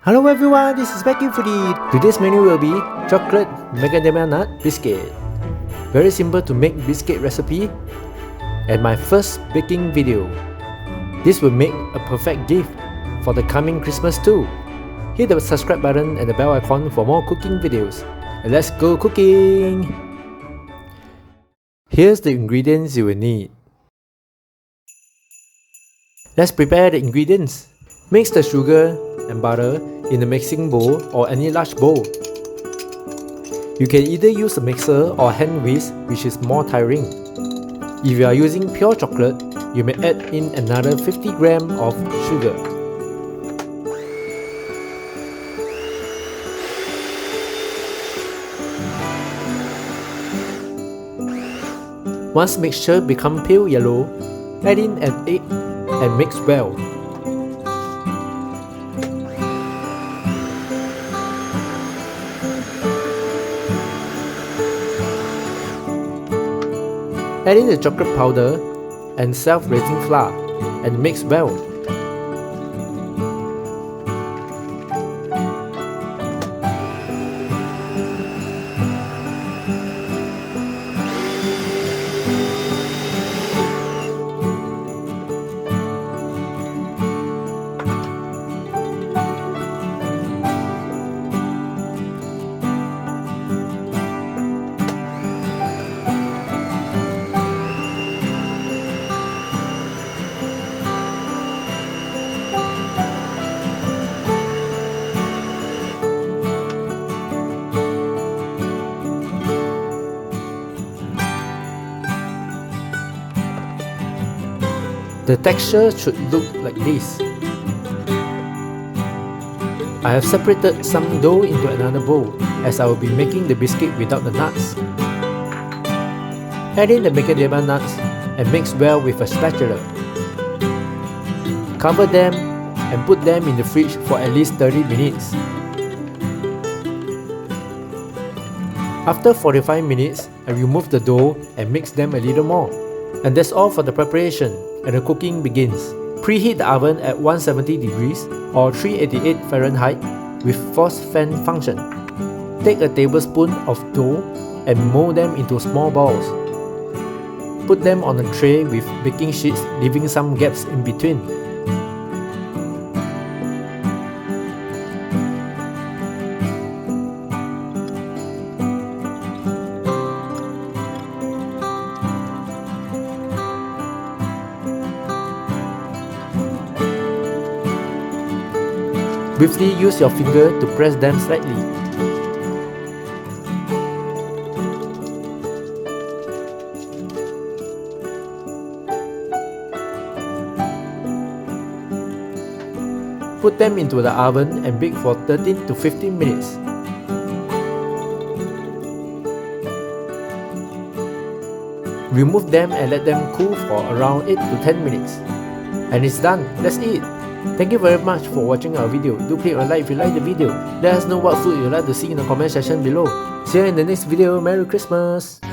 Hello everyone, this is speckyfoodie. Today's menu will be Chocolate Macadamia Nut Biscuit. Very simple to make biscuit recipe and my first baking video. This will make a perfect gift for the coming Christmas too. Hit the subscribe button and the bell icon for more cooking videos. And let's go cooking! Here's the ingredients you will need. Let's prepare the ingredients. Mix the sugar and butter in a mixing bowl or any large bowl. You can either use a mixer or hand whisk, which is more tiring. If you are using pure chocolate, you may add in another 50 grams of sugar. Once mixture becomes pale yellow, add in an egg and mix well. Add in the chocolate powder and self-raising flour and mix well. The texture should look like this. I have separated some dough into another bowl as I will be making the biscuit without the nuts. Add in the macadamia nuts and mix well with a spatula. Cover them and put them in the fridge for at least 30 minutes. After 45 minutes, I remove the dough and mix them a little more. And that's all for the preparation, and the cooking begins. Preheat the oven at 170 degrees or 388 Fahrenheit with forced fan function. Take a tablespoon of dough and mold them into small balls. Put them on a tray with baking sheets, leaving some gaps in between. Briefly use your finger to press them slightly. Put them into the oven and bake for 13 to 15 minutes. Remove them and let them cool for around 8 to 10 minutes. And it's done, let's eat! Thank you very much for watching our video. Do click on like if you like the video. Let us know what food you'd like to see in the comment section below. See you in the next video. Merry Christmas!